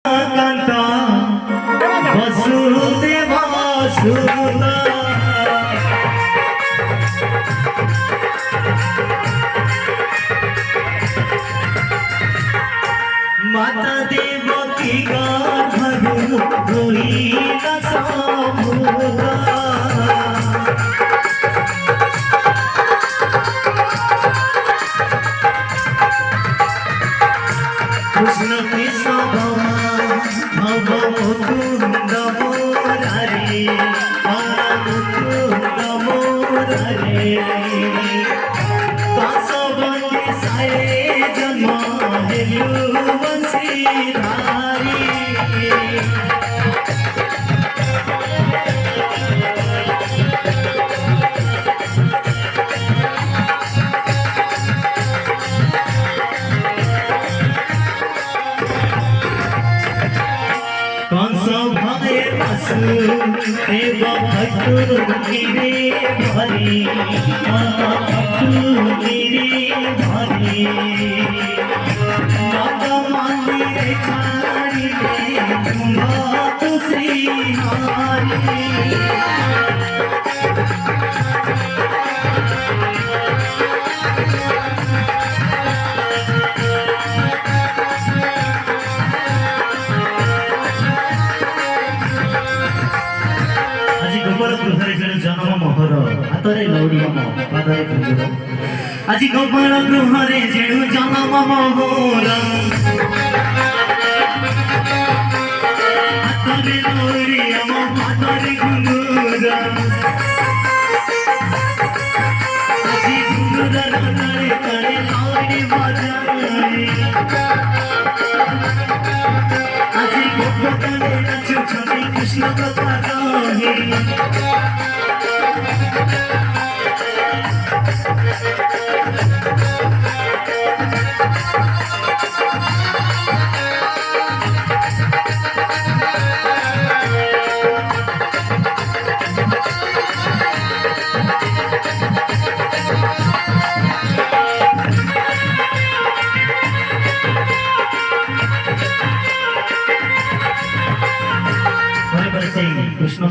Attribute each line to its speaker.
Speaker 1: कांता वसुदेवा सुता माता देवकी गर्भरु रोहिला सम्भुता कृष्ण कृष्ण भव मुकुंद मुरारी मुकुंद मुरारी कासवंती साये जन्म हेलु वंशीधारी एवं भटुर गिरे भरी भटुर गिरे भरी माता मंदिर छाड़ी कुंभ श्री हरि जन्म मोहर हाथरे लौड़ियम पादरे कुंजर आज गोपाल गृहरे जेणु जन्म मोहर हाथरे लौड़ियम पादरे कुंजर आज कुंजर तले तले लौड़ी बजाई आज गोपाल नाचुछंती कृष्ण कथा कही कृष्ण